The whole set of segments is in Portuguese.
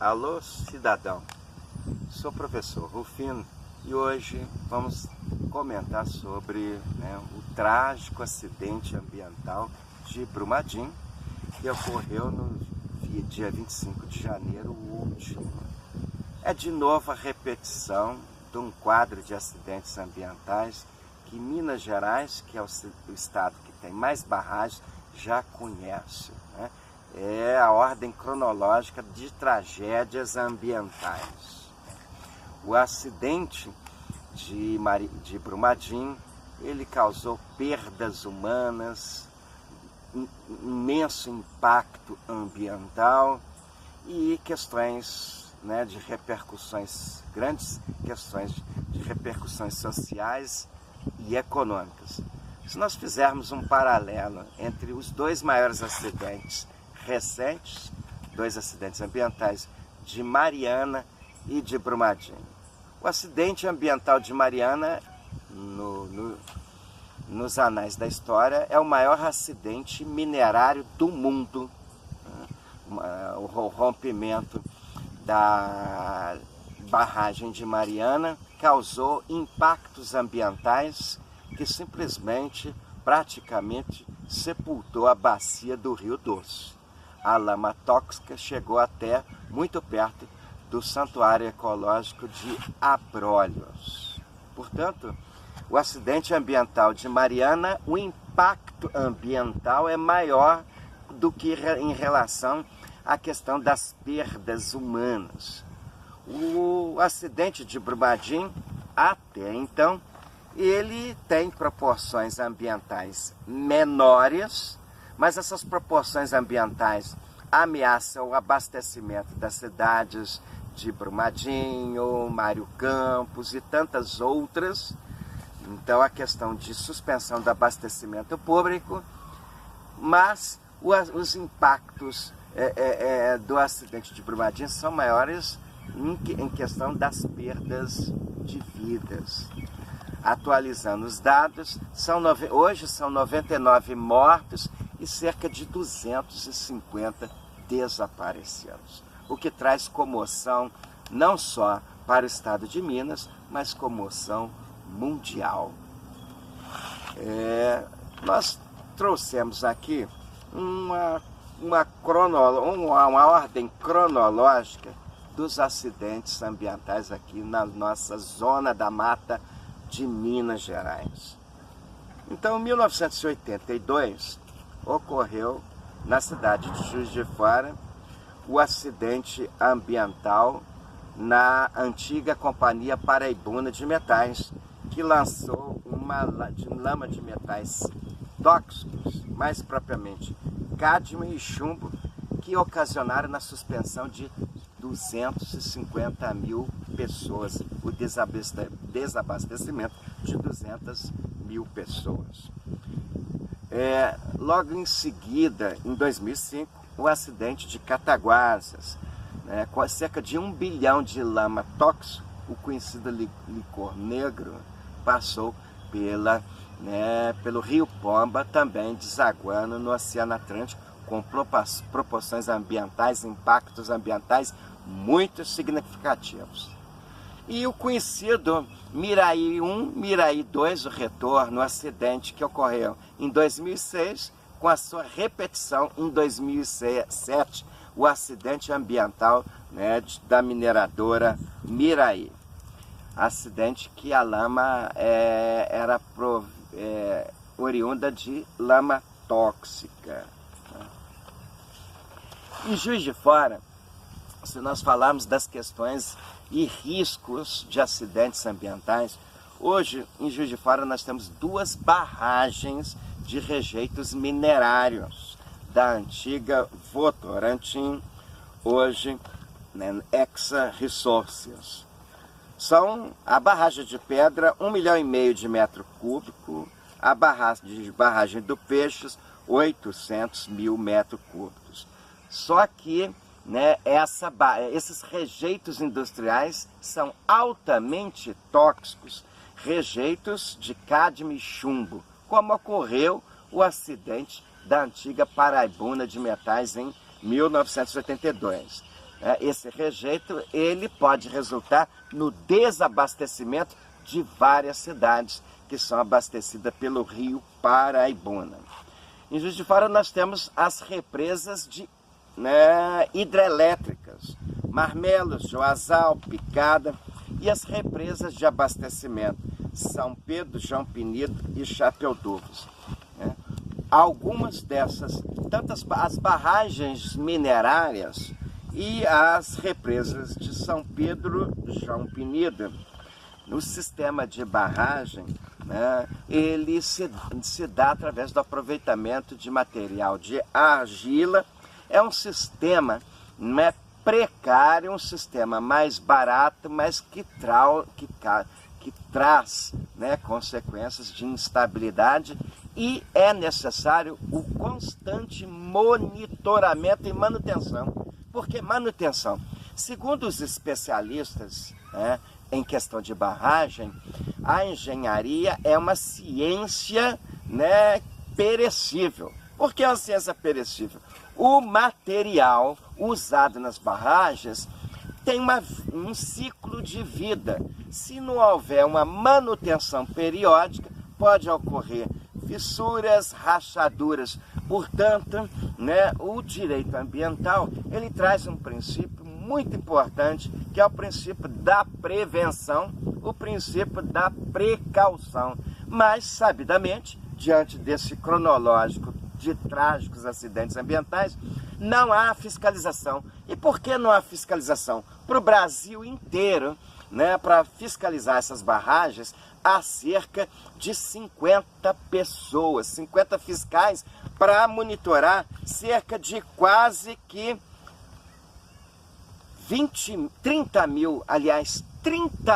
Alô, cidadão, sou o professor Rufino e hoje vamos comentar sobre o trágico acidente ambiental de Brumadinho que ocorreu no dia 25 de janeiro último. É de novo a repetição de um quadro de acidentes ambientais que Minas Gerais, que é o estado que tem mais barragens, já conhece, né? É a ordem cronológica de tragédias ambientais. O acidente de Brumadinho, ele causou perdas humanas, imenso impacto ambiental e questões de repercussões, grandes questões de repercussões sociais e econômicas. Se nós fizermos um paralelo entre os dois maiores acidentes recentes, dois acidentes ambientais de Mariana e de Brumadinho. O acidente ambiental de Mariana, nos anais da história, é o maior acidente minerário do mundo. O rompimento da barragem de Mariana causou impactos ambientais que simplesmente, praticamente, sepultou a bacia do Rio Doce. A lama tóxica chegou até muito perto do Santuário Ecológico de Abrolhos. Portanto, o acidente ambiental de Mariana, o impacto ambiental é maior do que em relação à questão das perdas humanas. O acidente de Brumadinho, até então, ele tem proporções ambientais menores, mas essas proporções ambientais ameaçam o abastecimento das cidades de Brumadinho, Mário Campos e tantas outras. Então, a questão de suspensão do abastecimento público, mas os impactos do acidente de Brumadinho são maiores em questão das perdas de vidas. Atualizando os dados, hoje são 99 mortos e cerca de 250 desaparecidos, o que traz comoção não só para o estado de Minas, mas comoção mundial. Nós trouxemos aqui uma ordem cronológica dos acidentes ambientais aqui na nossa zona da mata de Minas Gerais. Então, em 1982, ocorreu na cidade de Juiz de Fora o acidente ambiental na antiga Companhia Paraibuna de Metais, que lançou uma lama de metais tóxicos, mais propriamente cádmio e chumbo, que ocasionaram na suspensão de 250 mil pessoas, o desabastecimento de 200 mil pessoas. Logo em seguida, em 2005, o acidente de Cataguases, com cerca de 1 bilhão de lama tóxica, o conhecido licor negro, passou pelo Rio Pomba, também desaguando no Oceano Atlântico, com proporções ambientais, impactos ambientais muito significativos. E o conhecido Miraí 1, Miraí 2, o retorno, o acidente que ocorreu em 2006, com a sua repetição em 2007, o acidente ambiental da mineradora Miraí. Acidente que a lama era oriunda de lama tóxica. Em Juiz de Fora, se nós falarmos das questões e riscos de acidentes ambientais, hoje em Juiz de Fora nós temos 2 barragens de rejeitos minerários da antiga Votorantim, hoje Exa Resources. São a barragem de pedra, 1,5 milhão de metro cúbico, a barragem do Peixes, 800 mil metros cúbicos. Só que esses rejeitos industriais são altamente tóxicos, rejeitos de cádmio e chumbo, como ocorreu o acidente da antiga Paraibuna de Metais em 1982. esse rejeito ele pode resultar no desabastecimento de várias cidades que são abastecidas pelo rio Paraibuna. Em Juiz de Fora nós temos as represas hidrelétricas, Marmelos, Juazal, Picada, e as represas de abastecimento, São Pedro, João Penido e Chapelduvos. Algumas dessas, tanto as barragens minerárias e as represas de São Pedro, João Penido, no sistema de barragem, ele se dá através do aproveitamento de material de argila. É um sistema precário, um sistema mais barato, mas que traz consequências de instabilidade, e é necessário o constante monitoramento e manutenção. Porque manutenção, segundo os especialistas em questão de barragem, a engenharia é uma ciência perecível. Por que é uma ciência perecível? O material usado nas barragens tem um ciclo de vida. Se não houver uma manutenção periódica, pode ocorrer fissuras, rachaduras. Portanto, o direito ambiental ele traz um princípio muito importante, que é o princípio da prevenção, o princípio da precaução. Mas, sabidamente, diante desse cronológico de trágicos acidentes ambientais, não há fiscalização. E por que não há fiscalização? Para o Brasil inteiro, para fiscalizar essas barragens, há cerca de 50 pessoas, 50 fiscais, para monitorar cerca de quase que 30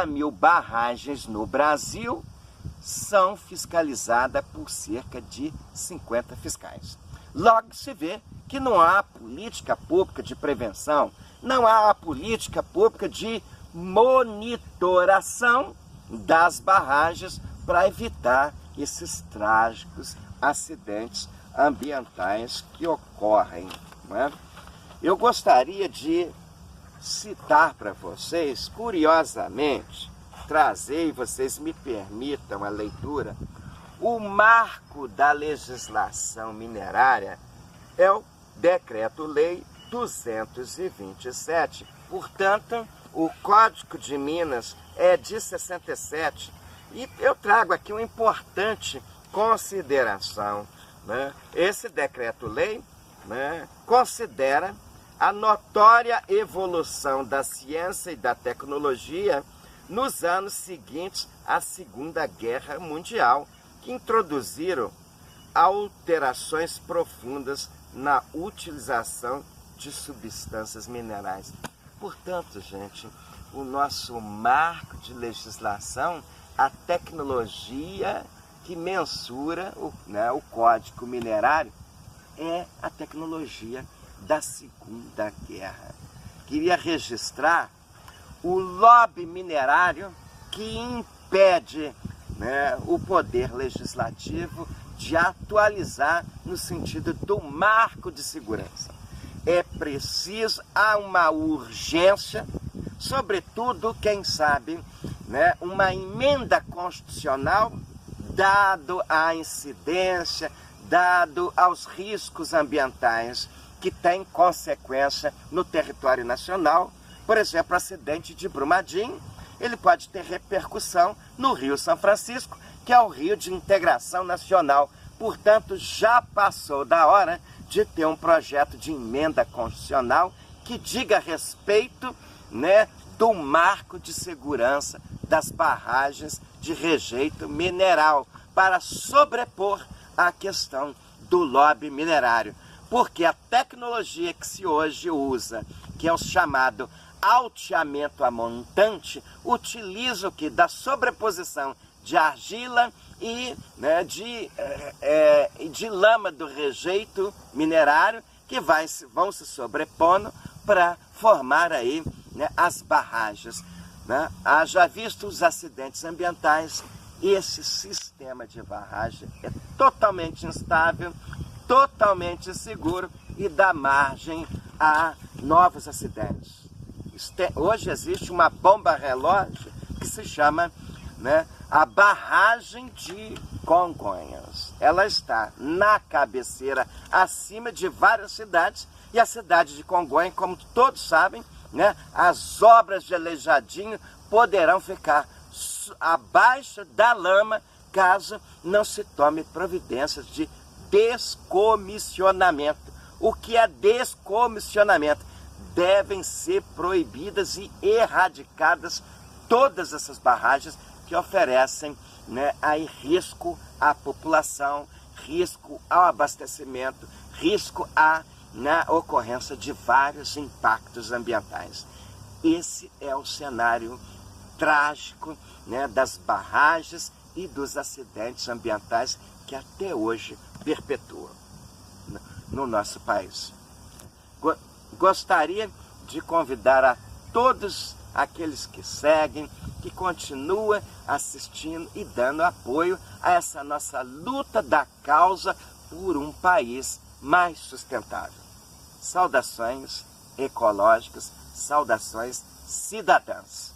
mil barragens no Brasil são fiscalizadas por cerca de 50 fiscais. Logo se vê que não há política pública de prevenção, não há a política pública de monitoração das barragens para evitar esses trágicos acidentes ambientais que ocorrem. Eu gostaria de citar para vocês, curiosamente, trazer, e vocês me permitam a leitura, o marco da legislação minerária é o Decreto-Lei 227. Portanto, o Código de Minas é de 67. E eu trago aqui uma importante consideração. Esse Decreto-Lei considera a notória evolução da ciência e da tecnologia nos anos seguintes à Segunda Guerra Mundial, que introduziram alterações profundas na utilização de substâncias minerais. Portanto, gente, o nosso marco de legislação, a tecnologia que mensura o Código Minerário, é a tecnologia da Segunda Guerra. Queria registrar o lobby minerário que impede o poder legislativo de atualizar no sentido do marco de segurança. É preciso, há uma urgência, sobretudo, quem sabe, uma emenda constitucional, dado a incidência, dado aos riscos ambientais que têm consequência no território nacional. Por exemplo, o acidente de Brumadinho, ele pode ter repercussão no Rio São Francisco, que é o rio de integração nacional. Portanto, já passou da hora de ter um projeto de emenda constitucional que diga a respeito do marco de segurança das barragens de rejeito mineral, para sobrepor a questão do lobby minerário. Porque a tecnologia que se hoje usa, que é o chamado alteamento a montante, utiliza o que? Da sobreposição de argila e de lama do rejeito minerário, que vão se sobrepondo para formar aí as barragens. Já visto os acidentes ambientais, esse sistema de barragem é totalmente instável, totalmente seguro e dá margem a novos acidentes. Hoje existe uma bomba relógio que se chama, né, a barragem de Congonhas. Ela está na cabeceira, acima de várias cidades, e a cidade de Congonhas, como todos sabem, né, as obras de Aleijadinho poderão ficar abaixo da lama caso não se tome providências de descomissionamento. O que é descomissionamento? Devem ser proibidas e erradicadas todas essas barragens que oferecem, né, aí risco à população, risco ao abastecimento, risco na ocorrência de vários impactos ambientais. Esse é o cenário trágico, né, das barragens e dos acidentes ambientais que até hoje perpetuam no nosso país. Gostaria de convidar a todos aqueles que seguem, que continuam assistindo e dando apoio a essa nossa luta da causa por um país mais sustentável. Saudações ecológicas, saudações cidadãs.